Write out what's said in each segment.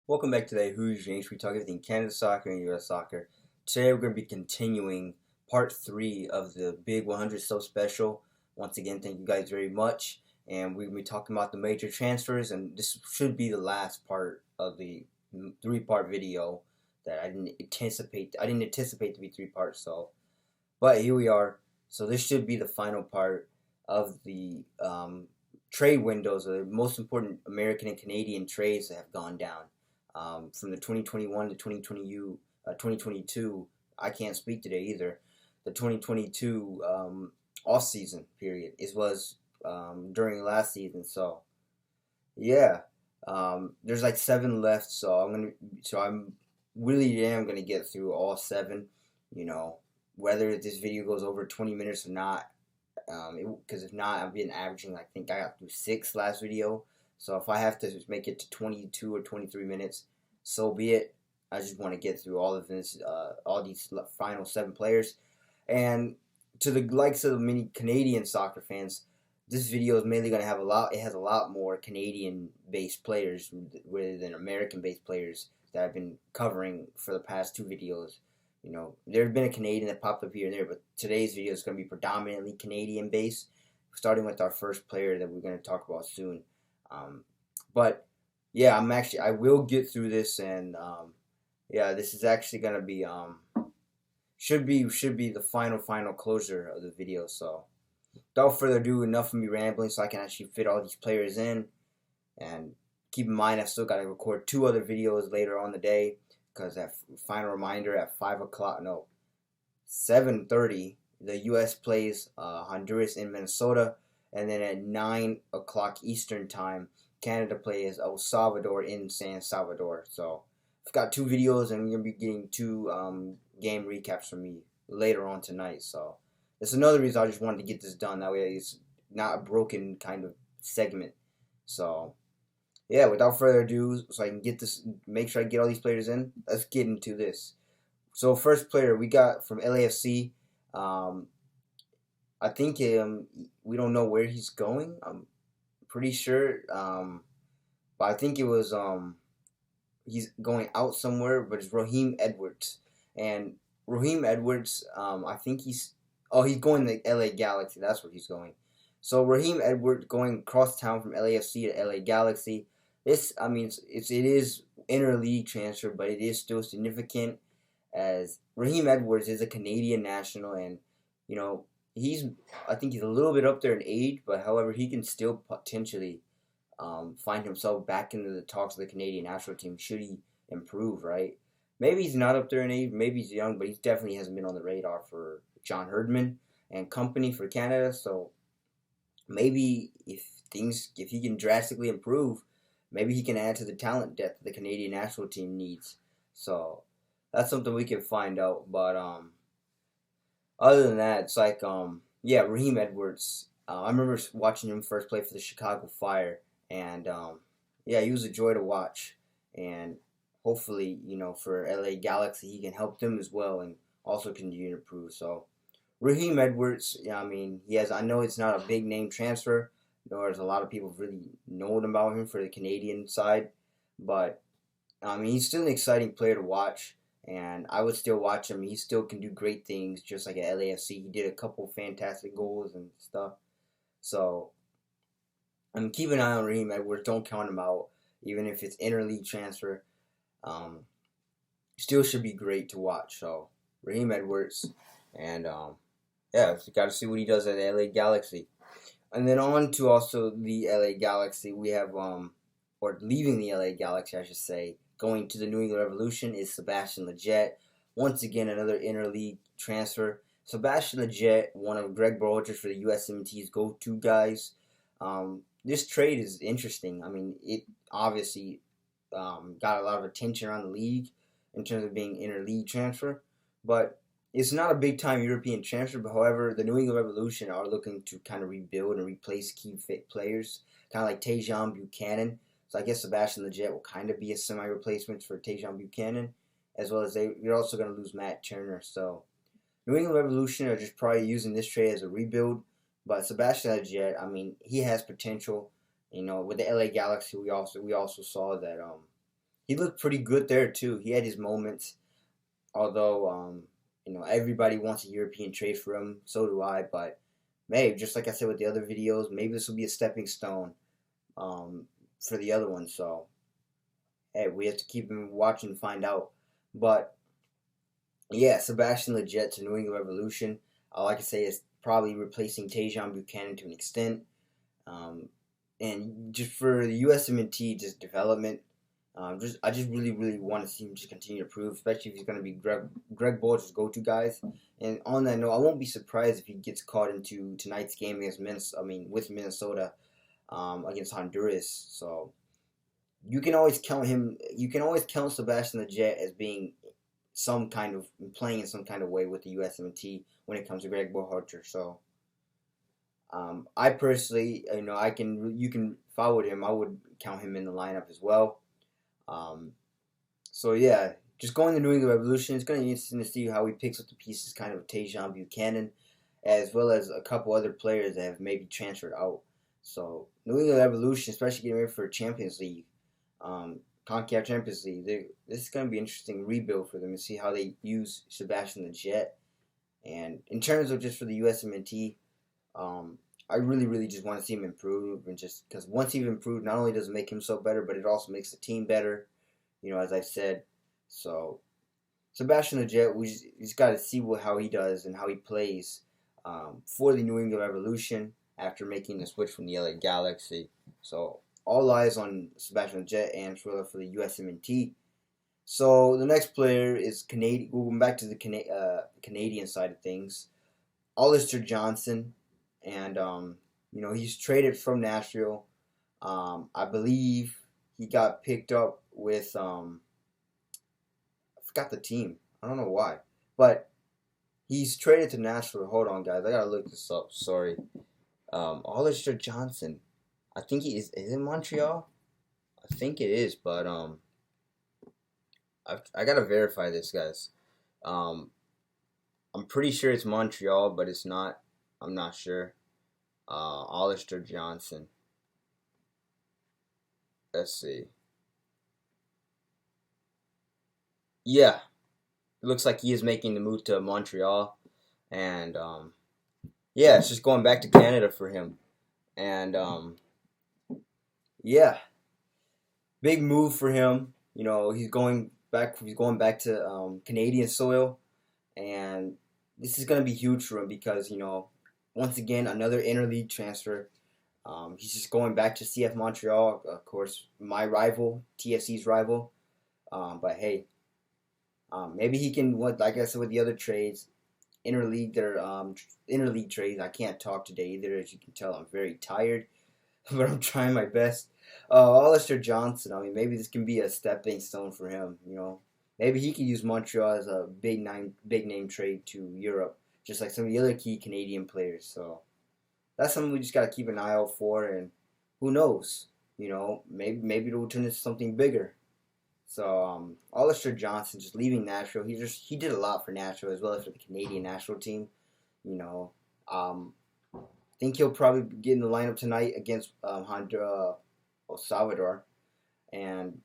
Welcome back to the Rouges. Yanks. We talk everything Canada soccer and U.S. soccer. Today we're going to be continuing part 3 of the Big 100 Sub Special. Once again, thank you guys very much. And we're going to be talking about the major transfers, and this should be the last part of the 3-part video that I didn't anticipate. I didn't anticipate to be 3 parts, but here we are. So this should be the final part of the trade windows, the most important American and Canadian trades that have gone down. From the 2021 to 2022, I can't speak today either. The 2022 off season period was during last season. So yeah, there's like 7 left. I'm really am gonna get through all 7. You know, whether this video goes over 20 minutes or not. Because if not, I've been averaging. I think I got through 6 last video. So if I have to make it to 22 or 23 minutes, so be it. I just want to get through all of this, all these final 7 players. And to the likes of the many Canadian soccer fans, this video is mainly going to have it has a lot more Canadian-based players rather than American-based players that I've been covering for the past 2 videos. You know, there's been a Canadian that popped up here and there, but today's video is going to be predominantly Canadian-based, starting with our first player that we're going to talk about soon. But yeah, I will get through this, and yeah, this is actually gonna be should be the final closure of the video. So without further ado, enough of me rambling, so I can actually fit all these players in. And keep in mind, I've still got to record 2 other videos later on the day, because that final reminder at 7:30, the U.S. plays Honduras in Minnesota. And then at 9 o'clock Eastern Time, Canada plays El Salvador in San Salvador. So I've got 2 videos, and you're going to be getting 2 game recaps from me later on tonight. So that's another reason I just wanted to get this done. That way it's not a broken kind of segment. So yeah, without further ado, so I can get this, make sure I get all these players in, let's get into this. So first player we got from LAFC. I think we don't know where he's going. I'm pretty sure, but I think it was he's going out somewhere. But it's Raheem Edwards, and Raheem Edwards, I think he's going to LA Galaxy. That's where he's going. So Raheem Edwards going across town from LAFC to LA Galaxy. It is interleague transfer, but it is still significant, as Raheem Edwards is a Canadian national, and you know, I think he's a little bit up there in age, but however, he can still potentially find himself back into the talks of the Canadian national team should he improve, right? Maybe he's not up there in age, maybe he's young, but he definitely hasn't been on the radar for John Herdman and company for Canada. So maybe if he can drastically improve, maybe he can add to the talent depth the Canadian national team needs. So that's something we can find out. But other than that, it's like, yeah, Raheem Edwards. I remember watching him first play for the Chicago Fire, and yeah, he was a joy to watch. And hopefully, you know, for LA Galaxy, he can help them as well, and also continue to improve. So Raheem Edwards, yeah, I mean, I know it's not a big name transfer, nor is a lot of people really known about him for the Canadian side, but I mean, he's still an exciting player to watch. And I would still watch him. He still can do great things, just like at LAFC. He did a couple fantastic goals and stuff. So, keep an eye on Raheem Edwards. Don't count him out, even if it's interleague transfer. Still should be great to watch. So, Raheem Edwards, and yeah, got to see what he does at the LA Galaxy. And then on to also the LA Galaxy, we have or leaving the LA Galaxy, I should say, going to the New England Revolution is Sebastian Lletget. Once again, another interleague transfer. Sebastian Lletget, one of Greg Berhalter's for the USMNT's go-to guys. This trade is interesting. I mean, it obviously got a lot of attention around the league in terms of being interleague transfer, but it's not a big-time European transfer. But however, the New England Revolution are looking to kind of rebuild and replace key fit players, kind of like taehyung, Buchanan. So I guess Sebastian Lletget will kind of be a semi-replacement for taehyung Buchanan, as well as you're also going to lose Matt Turner. So New England Revolution are just probably using this trade as a rebuild. But Sebastian Lletget, I mean, he has potential. You know, with the LA Galaxy, we also saw that he looked pretty good there too. He had his moments, although everybody wants a European trade for him. So do I, but maybe just like I said with the other videos, maybe this will be a stepping stone um, for the other one. So hey, we have to keep him watching and find out. But yeah, Sebastian Lletget to New England Revolution. All I can say is probably replacing Taehyung Buchanan to an extent. Um, and just for the USMNT, just development. I just really want to see him just continue to prove, especially if he's going to be Greg Bolger's go-to guys. And on that note, I won't be surprised if he gets caught into tonight's game against with Minnesota against Honduras. So you can always count him. You can always count Sebastian Lletget as being some kind of playing in some kind of way with the USMNT when it comes to Greg Bolger. So I personally, you can if I would him, I would count him in the lineup as well. So yeah, just going to New England Revolution, it's going to be interesting to see how he picks up the pieces, kind of Taehyung Buchanan, as well as a couple other players that have maybe transferred out. So New England Revolution, especially getting ready for Champions League, CONCACAF Champions League, this is going to be an interesting rebuild for them to see how they use Sebastian Lletget. And in terms of just for the USMNT, I really just want to see him improve, and just because once he's improved, not only does it make himself better, but it also makes the team better. As I've said. So Sebastian Lletget, we just got to see how he does and how he plays for the New England Revolution after making the switch from the LA Galaxy. So all eyes on Sebastian Lletget and for the USMNT. So the next player is Canadian. Going back to the Canadian side of things, Alistair Johnson. And, he's traded from Nashville. I believe he got picked up with, I forgot the team. I don't know why. But he's traded to Nashville. Hold on, guys. I got to look this up. Sorry. Alistair Johnson. I think he is in Montreal? I think it is, but I got to verify this, guys. I'm pretty sure it's Montreal, but it's not. I'm not sure. Alistair Johnson. Let's see. Yeah, it looks like he is making the move to Montreal, and yeah, it's just going back to Canada for him, and yeah, big move for him. He's going back. He's going back to Canadian soil, and this is going to be huge for him because once again another interleague transfer. He's just going back to CF Montreal, of course, my rival, TFC's rival. But hey, maybe he can. Like I said with the other trades, interleague trades. I can't talk today either, as you can tell. I'm very tired, but I'm trying my best. Alistair Johnson. I mean, maybe this can be a stepping stone for him. Maybe he could use Montreal as a big name trade to Europe, just like some of the other key Canadian players. So that's something we just gotta keep an eye out for, and who knows? Maybe it'll turn into something bigger. So Alistair Johnson just leaving Nashville. He did a lot for Nashville as well as for the Canadian national team. I think he'll probably get in the lineup tonight against Honduras, El Salvador, and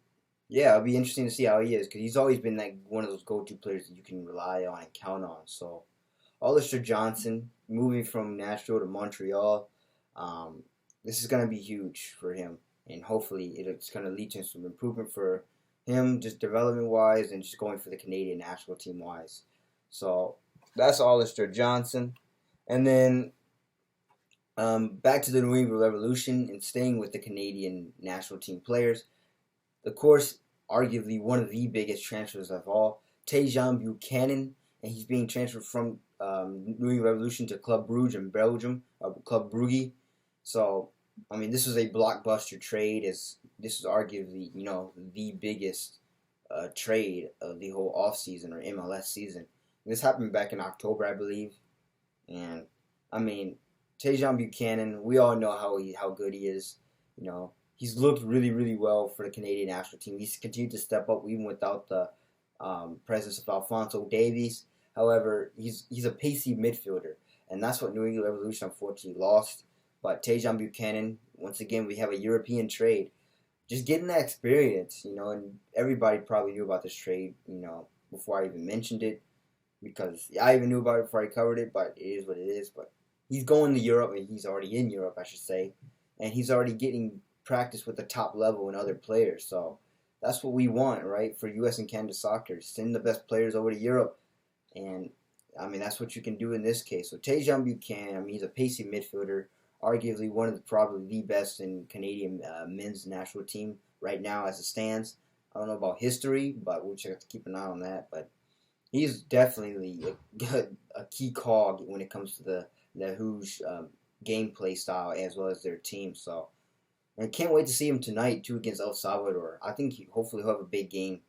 yeah, it'll be interesting to see how he is because he's always been like one of those go-to players that you can rely on and count on. So Alistair Johnson moving from Nashville to Montreal, this is going to be huge for him, and hopefully it's going to lead to some improvement for him, just development-wise and just going for the Canadian national team-wise. So that's Alistair Johnson. And then back to the New England Revolution and staying with the Canadian national team players. Of course, arguably one of the biggest transfers of all, Taehyung Buchanan, and he's being transferred from New England Revolution to Club Rouges in Belgium, Club Brugge. So, I mean, this was a blockbuster trade. This is arguably, the biggest trade of the whole offseason or MLS season. This happened back in October, I believe. And, I mean, Taehyung Buchanan, we all know how good he is. He's looked really well for the Canadian national team. He's continued to step up even without the presence of Alphonso Davies. However, he's a pacey midfielder, and that's what New England Revolution unfortunately lost. But Taehyung Buchanan, once again, we have a European trade. just getting that experience, and everybody probably knew about this trade, before I even mentioned it, because I even knew about it before I covered it, but it is what it is. But he's going to Europe, and he's already in Europe, I should say, and he's already getting practice with the top level and other players. So that's what we want, right, for U.S. and Canada soccer. Send the best players over to Europe, and I mean that's what you can do in this case. So Taehyung Buchanan, I mean he's a pacey midfielder, arguably one of probably the best in Canadian men's national team right now as it stands. I don't know about history, but we'll just have to keep an eye on that. But he's definitely a key cog when it comes to the Rouges gameplay style as well as their team. So, and I can't wait to see him tonight too against El Salvador. I think hopefully he'll have a big game.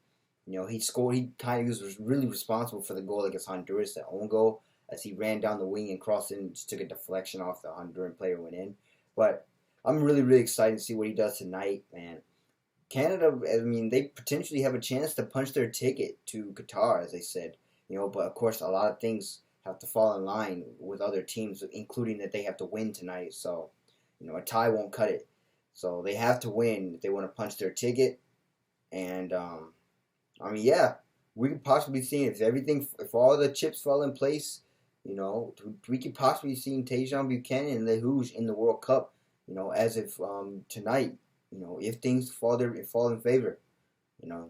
He scored. He kind of was really responsible for the goal against Honduras, that own goal, as he ran down the wing and crossed in, and just took a deflection off the Honduran player, went in. But I'm really, really excited to see what he does tonight, man. Canada, I mean, they potentially have a chance to punch their ticket to Qatar, as I said. But of course, a lot of things have to fall in line with other teams, including that they have to win tonight. So, a tie won't cut it. So they have to win if they want to punch their ticket. And I mean, yeah, we could possibly see if all the chips fall in place, we could possibly see Taehyung Buchanan and the Rouges in the World Cup. As if tonight. If things fall in favor,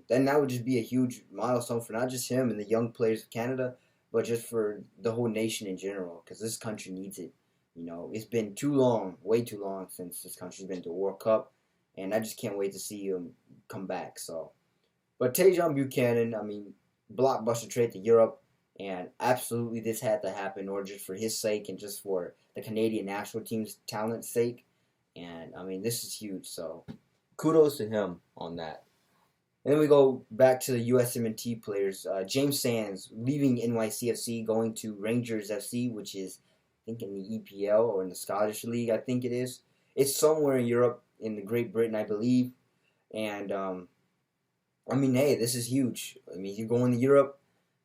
then that would just be a huge milestone for not just him and the young players of Canada, but just for the whole nation in general, because this country needs it. It's been too long, way too long since this country's been to a World Cup, and I just can't wait to see him come back. So, but Taehyung Buchanan, I mean, blockbuster trade to Europe, and absolutely this had to happen, or just for his sake and just for the Canadian national team's talent's sake. And, I mean, this is huge, so kudos to him on that. And then we go back to the USMNT players. James Sands leaving NYCFC, going to Rangers FC, which is, I think, in the EPL or in the Scottish League, I think it is. It's somewhere in Europe, in the Great Britain, I believe. And, I mean, hey, this is huge. I mean, you're going to Europe,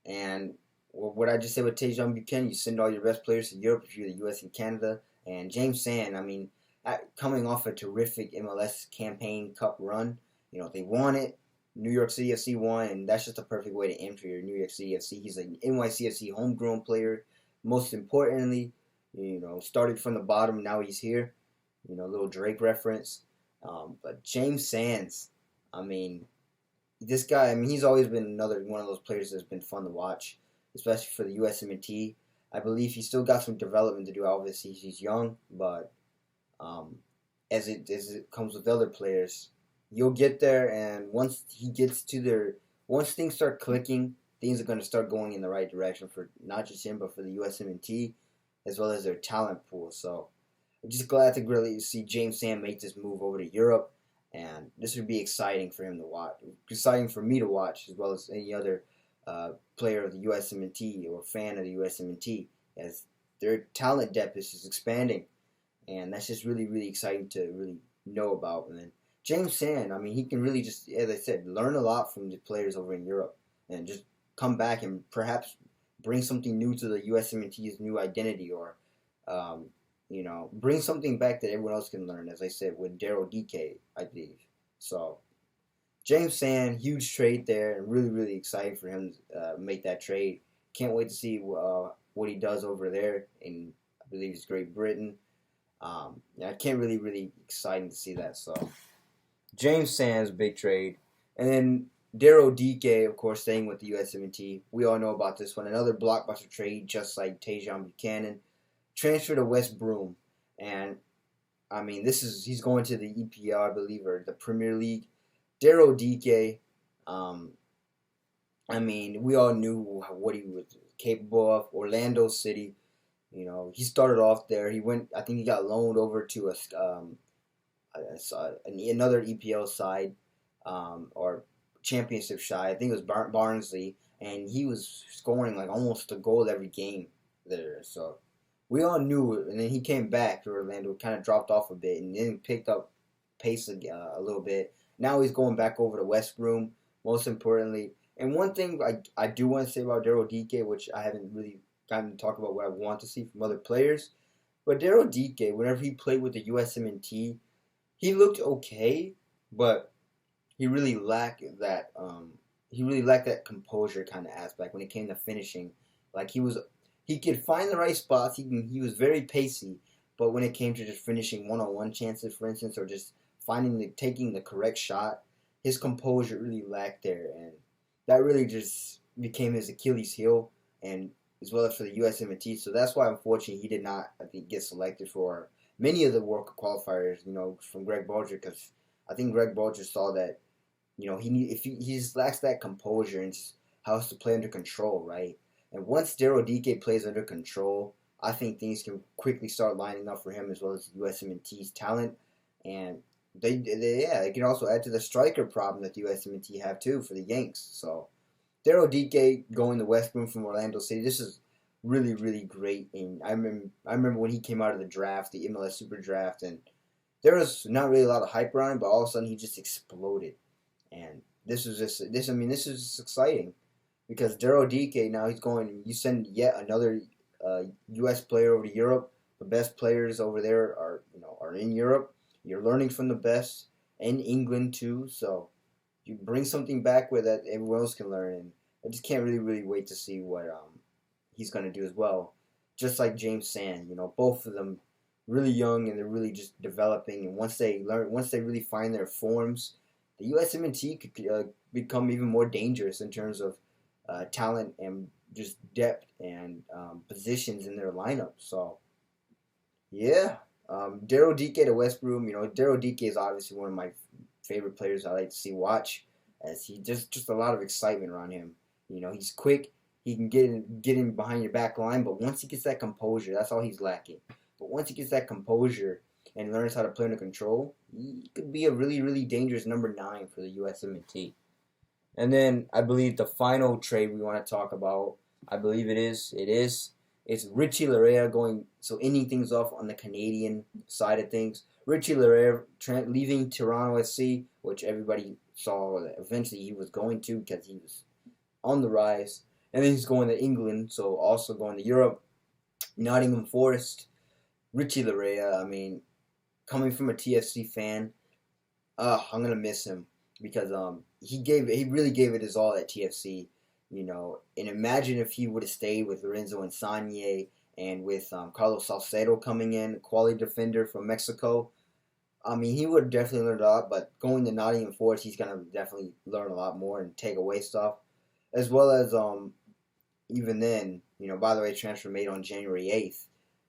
and what I just said with Taehyung Buchanan, you send all your best players to Europe if you're the US and Canada. And James Sands, I mean, coming off a terrific MLS campaign cup run, they won it. New York City FC won, and that's just a perfect way to enter your New York City FC. He's an NYCFC homegrown player. Most importantly, started from the bottom, now he's here. Little Drake reference. But James Sands, I mean, this guy, I mean, he's always been another one of those players that's been fun to watch, especially for the USMNT. I believe he's still got some development to do. Obviously, he's young, but as it comes with other players, you'll get there, and once things start clicking, things are going to start going in the right direction for not just him, but for the USMNT, as well as their talent pool. So I'm just glad to really see James Sands make this move over to Europe, and this would be exciting for him to watch, exciting for me to watch, as well as any other player of the USMNT or fan of the USMNT, as their talent depth is just expanding. And that's just really, really exciting to really know about. And then James Sands, I mean, he can really just, as I said, learn a lot from the players over in Europe and just come back and perhaps bring something new to the USMNT's new identity, or, bring something back that everyone else can learn, as I said, with Daryl, I believe. So, James Sands, huge trade there, and really, really excited for him to make that trade. Can't wait to see what he does over there in, I believe it's Great Britain. I can't really exciting to see that. So James Sands, big trade, and then Daryl, of course, staying with the USMNT. We all know about this one. Another blockbuster trade, just like Taehyung Buchanan, transfer to West Brom, and I mean he's going to the EPL, I believe, or the Premier League. Daryl, I mean, we all knew what he was capable of. Orlando City. He started off there. I think he got loaned over to another EPL side, or championship side. I think it was Barnsley, and he was scoring like almost a goal every game there. So we all knew it. And then he came back to Orlando, kind of dropped off a bit, and then picked up pace a little bit. Now he's going back over to West Brom, most importantly. And one thing I do want to say about Daryl, which I haven't really gotten to talk about what I want to see from other players. But Daryl, whenever he played with the USMNT, he looked okay, but he really lacked that he really lacked that composure kind of aspect when it came to finishing. Like he could find the right spots. He was very pacey, but when it came to just finishing one-on-one chances, for instance, or just taking the correct shot, his composure really lacked there, and that really just became his Achilles heel, and as well as for the USMNT. So that's why, unfortunately, he did not, I think, get selected for many of the World Cup qualifiers. From Greg Bolger, because I think Greg Bolger saw that he just lacks that composure and just how to play under control, right? And once Daryl Dike plays under control, I think things can quickly start lining up for him as well as USMNT's talent, and they can also add to the striker problem that the USMNT have too for the Yanks. So Daryl Dike going to West Brom from Orlando City, this is really really great. And I remember when he came out of the draft, the MLS Super Draft, and there was not really a lot of hype around him, but all of a sudden he just exploded. And this is just exciting because Daryl Dike now he's going. You send yet another U.S. player over to Europe. The best players over there are in Europe. You're learning from the best in England too. So you bring something back where that everyone else can learn. And I just can't really wait to see what he's going to do as well. Just like James Sand, both of them really young and they're really just developing. And once they really find their forms, the USMNT could become even more dangerous in terms of talent and just depth and positions in their lineup. So, yeah, Daryl Dike to West Brom. Daryl Dike is obviously one of my favorite players I like to see watch, as he just a lot of excitement around him. He's quick. He can get in behind your back line, but once he gets that composure, that's all he's lacking. But once he gets that composure and learns how to play under control, he could be a really, really dangerous number 9 for the USMNT. And then I believe the final trade we want to talk about, I believe it's Richie Larrea ending things off on the Canadian side of things. Richie Larrea leaving Toronto SC, which everybody saw that eventually he was going to because he was on the rise. And then he's going to England, so also going to Europe. Nottingham Forest, Richie Larrea, coming from a TFC fan, I'm gonna miss him because he really gave it his all at TFC, And imagine if he would have stayed with Lorenzo Insigne and with Carlos Salcedo coming in, a quality defender from Mexico. He would have definitely learned a lot. But going to Nottingham Forest, he's gonna definitely learn a lot more and take away stuff, as well as even then, by the way, transfer made on January 8th.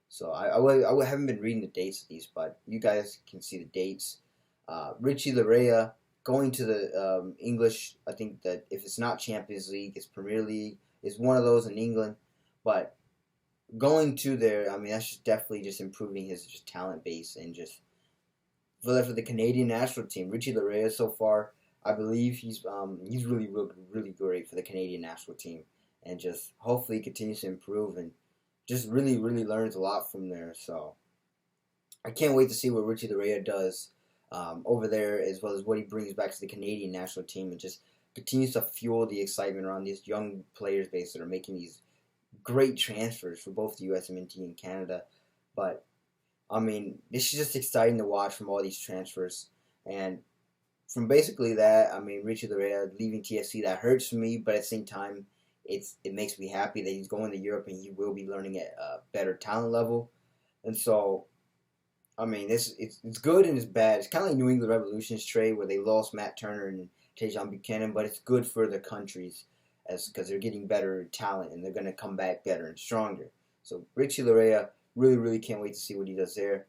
So I haven't been reading the dates of these, but you guys can see the dates. Richie Larrea going to the English, I think that if it's not Champions League, it's Premier League. It's one of those in England. But going to there, that's just definitely just improving his just talent base and just for the Canadian national team. Richie Larrea so far, I believe he's really, really, really great for the Canadian national team. And just hopefully continues to improve and just really, really learns a lot from there. So I can't wait to see what Richie Larrea does over there, as well as what he brings back to the Canadian national team, and just continues to fuel the excitement around these young players base that are making these great transfers for both the USMNT and Canada. But this is just exciting to watch from all these transfers. And from basically that, Richie Larrea leaving TFC, that hurts me, but at the same time, it makes me happy that he's going to Europe and he will be learning at a better talent level. And so, it's good and it's bad. It's kind of like New England Revolution's trade where they lost Matt Turner and taehyung Buchanan, but it's good for the countries because they're getting better talent and they're going to come back better and stronger. So Richie Larrea, really, really can't wait to see what he does there.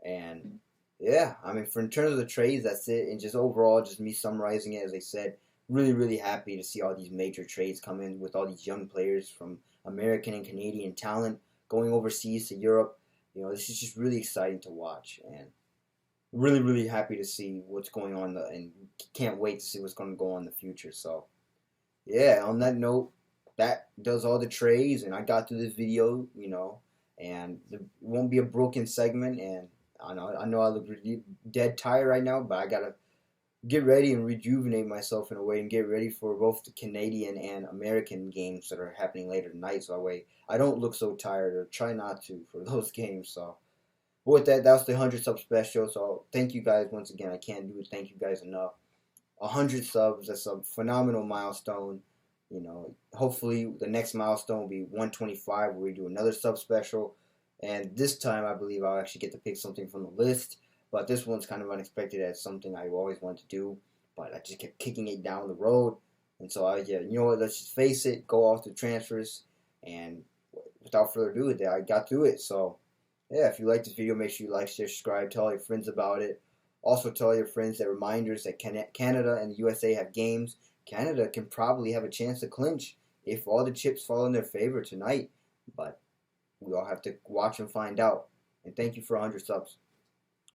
And yeah, for in terms of the trades, that's it. And just overall, just me summarizing it, as I said, really, really happy to see all these major trades come in with all these young players from American and Canadian talent going overseas to Europe. This is just really exciting to watch, and really, really happy to see what's going on, and can't wait to see what's going to go on in the future. So, yeah, on that note, that does all the trades, and I got through this video, and it won't be a broken segment, and I know I look really dead tired right now, but I got to get ready and rejuvenate myself in a way and get ready for both the Canadian and American games that are happening later tonight. So that way I don't look so tired, or try not to for those games. So with that was the 100 sub special. So thank you guys once again. I can't thank you guys enough. 100 subs. That's a phenomenal milestone. Hopefully the next milestone will be 125, where we do another sub special. And this time, I believe I'll actually get to pick something from the list. But this one's kind of unexpected as something I always wanted to do. But I just kept kicking it down the road. And so let's just face it, go off the transfers. And without further ado, I got through it. So, yeah, if you like this video, make sure you like, share, subscribe, tell all your friends about it. Also, tell your friends that reminders that Canada and the USA have games. Canada can probably have a chance to clinch if all the chips fall in their favor tonight. But we all have to watch and find out. And thank you for 100 subs.